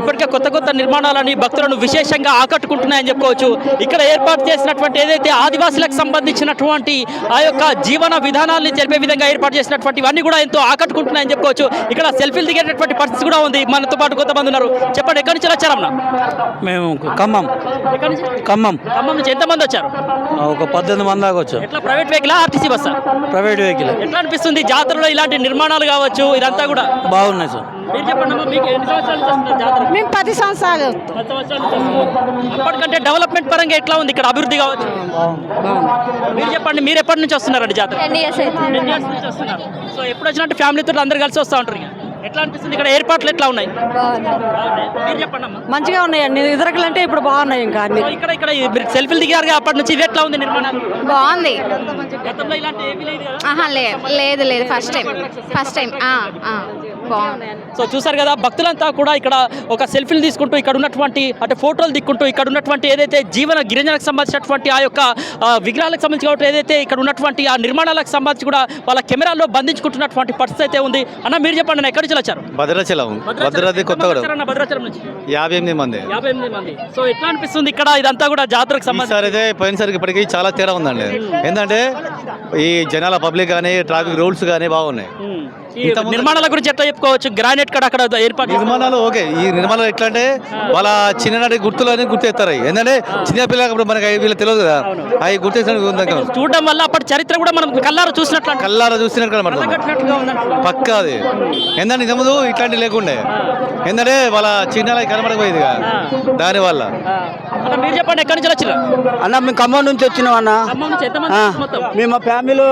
ఇప్పటికే కొత్త కొత్త నిర్మాణాలని భక్తులను విశేషంగా ఆకట్టుకుంటున్నాయని చెప్పుకోవచ్చు. ఇక్కడ ఏర్పాటు చేసినటువంటి ఏదైతే ఆదివాసులకు సంబంధించినటువంటి ఆ యొక్క జీవన విధానాన్ని తెలిపే విధంగా ఏర్పాటు చేసినటువంటి ఇవన్నీ కూడా ఎంతో ఆకట్టుకుంటున్నాయని చెప్పుకోవచ్చు. ఇక్కడ సెల్ఫీలు దిగేటటువంటి పరిస్థితి కూడా ఉంది. మనతో పాటు కొంతమంది ఉన్నారు. చెప్పండి, ఎక్కడి నుంచి వచ్చారమ్మా? మేము ఖమ్మం ఖమ్మం నుంచి ఎంతమంది వచ్చారు? ఒక 18 మంది దాకా వచ్చాం. ఎట్లా ప్రైవేట్ వెహికల్, ఆర్టీసీ బస్సా? Private vehicle. ఎట్లా అనిపిస్తుంది జాతరలో ఇలాంటి నిర్మాణాలు కావచ్చు ఇదంతా కూడా? బాగున్నాయి సార్. మీరు చెప్పండి అమ్మా, మీకు ఎన్ని సంవత్సరాల నుంచి వస్తున్నారు జాతర? మేము 10 సంవత్సరాలు. 10 సంవత్సరాల నుంచి వస్తున్నారు. అప్పటికంటే డెవలప్మెంట్ పరంగా ఎట్లా ఉంది ఇక్కడ అభివృద్ధి కావచ్చు? మీరు చెప్పండి, మీరు ఎప్పటి నుంచి వస్తున్నారండి జాతర? 10 years అయితే. 10 years నుంచి వస్తున్నారు. సో ఎప్పుడు వచ్చినట్టు ఫ్యామిలీతో అందరు కలిసి వస్తూ ఉంటారు. ఇక ఎట్లా అనిపిస్తుంది ఇక్కడ ఏర్పాట్లు ఎట్లా ఉన్నాయి? బాగున్నాయి. మీరు చెప్పండి అమ్మా. మంచిగా ఉన్నాయండి, ఇతరులంటే ఇప్పుడు బాగున్నాయి. ఇంకా అన్ని సో ఇక్కడ మీరు సెల్ఫీలు దిగారు అప్పటి నుంచి, ఇది ఎట్లా ఉంది నిర్మాణం? బాగుంది. గతంలో ఇలాంటి ఏమీ లేదు కదా? ఆహా లేదు ఫస్ట్ టైం బాగుంది. సో చూసారు కదా, భక్తులంతా కూడా ఇక్కడ ఒక సెల్ఫీలు తీసుకుంటూ ఇక్కడ ఉన్నటువంటి అంటే ఫోటోలు దిక్కుంటూ ఇక్కడ ఉన్నటువంటి ఏదైతే జీవన గిరిజనకు సంబంధించినటువంటి ఆ యొక్క విగ్రహాలకు సంబంధించి కాబట్టి ఏదైతే ఇక్కడ ఉన్నటువంటి ఆ నిర్మాణాలకు సంబంధించి కూడా వాళ్ళ కెమెరాల్లో బంధించుకుంటున్నటువంటి పరిస్థితి అయితే ఉంది. అన్న మీరు చెప్పండి, ఎక్కడి నుంచి వచ్చారు? భద్రాచలం కొత్తగూడెం. భద్రాచలం నుంచి 58 మంది. 58 మంది. సో ఎట్లా అనిపిస్తుంది ఇక్కడ ఇదంతా కూడా జాతరకు సంబంధించి? ఈసారి అయితే పోయినసారికి ఇప్పటికీ చాలా తేడా ఉందండి. ఏంటంటే ఈ జనాల పబ్లిక్ కానీ ట్రాఫిక్ రూల్స్ కానీ బాగున్నాయి. ఈ నిర్మాణాల గురించి ఎట్లా చెప్పుకోవచ్చు? గ్రానైట్ కడ అక్కడ ఏర్పాటు నిర్మాణాలు ఓకే. ఈ నిర్మాణాలు ఎట్లా అంటే వాళ్ళ చిన్ననాటి గుర్తులని గుర్తెత్తారు. ఏంటంటే చిన్న పిల్లలప్పుడు మనకి వీళ్ళు తెలియదు కదా, అవి గుర్తెత్తాను చూడడం వల్ల అప్పటి చరిత్ర కూడా మనం కల్లారా చూసినట్లు పక్కా. అది ఏంటంటే ఇంతకుముందు ఇట్లాంటి లేకుండే, ఏంటంటే వాళ్ళ చిన్నలకి కనబడకపోయేది దానివల్ల. మీరు చెప్పండి, ఎక్కడి నుంచి వచ్చిన? అన్న మేము ఖమ్మం నుంచి వచ్చినాం అన్న. మేము మా ఫ్యామిలీలో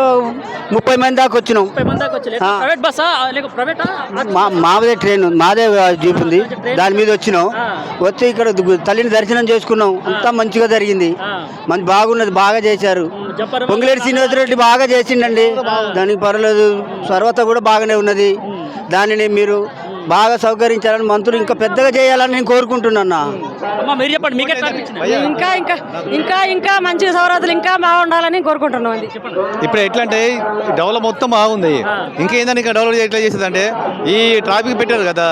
30 మంది దాకా వచ్చినాం. ప్రైవేట్ బస్సా ప్రైవేటా? మాదే ట్రైన్, మాదే జీప్ ఉంది, దాని మీద వచ్చినాం. వచ్చి ఇక్కడ తల్లిని దర్శనం చేసుకున్నాం. అంతా మంచిగా జరిగింది, మంచి బాగున్నది, బాగా చేశారు. పొంగిలేటి శ్రీనివాసరెడ్డి బాగా చేసిండండి, దానికి పర్వాలేదు. సర్వత కూడా బాగానే ఉన్నది. దానిని మీరు బాగా సౌకరించాలని, మంత్రులు ఇంకా పెద్దగా చేయాలని నేను కోరుకుంటున్నా. మీరు చెప్పండి, మీకు ఎట్లా అనిపించింది? ఇంకా మంచి సౌరతులు ఇంకా బాగుండాలని కోరుకుంటున్నాం. ఇప్పుడు ఎట్లా అంటే డెవలప్ మొత్తం బాగుంది. ఇంకేందని ఇంకా డెవలప్ ఎట్లా చేసేది అంటే ఈ ట్రాఫిక్ పెట్టారు కదా,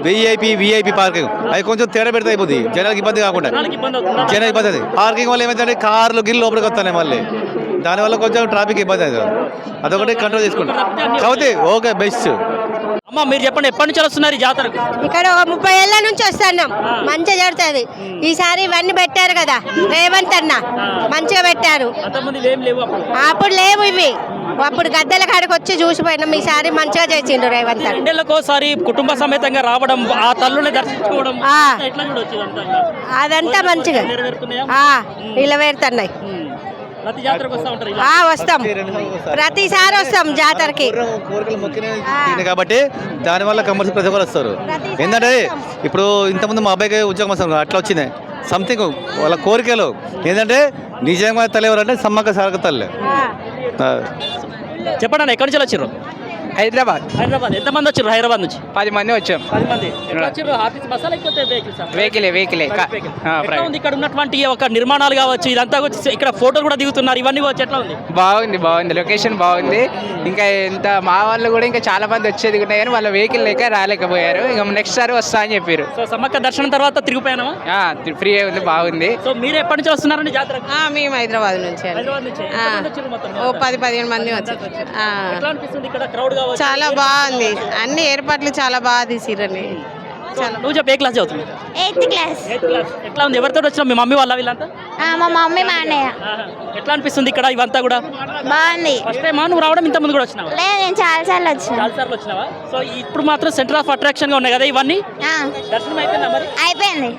విఐపి పార్కింగ్, అవి కొంచెం తేడా పెడితే అయిపోతుంది. జనాలకు ఇబ్బంది కాకుండా జనాలకు ఇబ్బంది అవుతుంది. పార్కింగ్ వల్ల ఏమైందంటే కార్లు గిల్లు లోపలికి వస్తాయి, మళ్ళీ దానివల్ల కొంచెం ట్రాఫిక్ ఇబ్బంది అవుతుంది. అదొకటి కంట్రోల్ చేసుకుంటాం కాబట్టి ఓకే బెస్ట్. అమ్మ మీరు చెప్పండి, ఎప్పటి నుంచి వస్తున్నారు ఈ జాతరకు? ఇక్కడ 30 ఏళ్ళ నుంచి వస్తున్నాం. మంచిగా జరుగుతుంది. ఈసారి ఇవన్నీ పెట్టారు కదా రేవంత్ అన్న, మంచిగా పెట్టారు. అప్పుడు లేవు ఇవి, అప్పుడు గద్దెల కాడికి వచ్చి చూసిపోయినాం. ఈసారి మంచిగా చేసిండు రేవంత్ అన్న. రెండేళ్ళకోసారి కుటుంబ సమేతంగా రావడం, ఆ తల్లుని దర్శించుకోవడం, అదంతా మంచిగా నిలవేరుతున్నాయి. వస్తాం, ప్రతిసారి వస్తాం జాతరకి కాబట్టి దానివల్ల కమర్షియల్ ప్రతి ఒక్కరు వస్తారు. ఏంటంటే ఇప్పుడు ఇంతకుముందు మా అబ్బాయికి ఉద్యోగం వస్తాం అట్లా వచ్చింది సంథింగ్ వాళ్ళ కోరికలు. ఏంటంటే నిజంగా తల్లి ఎవరంటే సమ్మక్క సారక్క తల్లి. చెప్పండి, ఎక్కడి నుంచి వచ్చారు? హైదరాబాద్. ఎంతమంది వచ్చారు? హైదరాబాద్ నుంచి 10 మంది వచ్చాం. 10 మంది. వెహికల్. ఇక్కడ ఉన్నటువంటి ఒక నిర్మాణాలు కావచ్చు, ఇదంతా ఇక్కడ ఫోటోలు కూడా దిగుతున్నారు, ఇవన్నీ వచ్చి ఎట్లా ఉంది? బాగుంది, లొకేషన్ బాగుంది. ఇంకా ఎంత మా వాళ్ళు కూడా ఇంకా చాలా మంది వచ్చేది ఉన్నాయి కానీ వాళ్ళ వెహికల్ లేక రాలేకపోయారు. ఇంకా నెక్స్ట్ సారి వస్తా అని చెప్పారు. సో సమ్మక్క దర్శనం తర్వాత తిరిగిపోయానా? ఫ్రీ ఉంది, బాగుంది. సో మీరు ఎప్పటి నుంచి వస్తున్నారండి జాతర? మేము హైదరాబాద్ నుంచి 10-15 మంది వచ్చారు. ఎట్లా అనిపిస్తుంది ఇక్కడ క్రౌడ్? చాలా బాగుంది, అన్ని ఏర్పాట్లు చాలా బాగా తీసిరని. నువ్వు చెప్పు, ఏ క్లాస్ చదువుతుంది? 8th class. ఎట్లా ఉంది? ఎవరితో వచ్చినావు? మీ మమ్మీ వాళ్ళ వీళ్ళంతా? మా మమ్మీ మా అన్నయ్య. ఎట్లా అనిపిస్తుంది ఇక్కడ ఇవంతా కూడా? బాగుంది. ఫస్ట్ టైం నువ్వు రావడం? ఇంత ముందు కూడా వచ్చినావా? లేదు, నేను చాలా సార్లు వచ్చినావా? సో ఇప్పుడు మాత్రం సెంటర్ ఆఫ్ అట్రాక్షన్ గా ఉన్నాయి కదా ఇవన్నీ. దర్శనం అయిపోయిందా? మరి అయిపోయింది.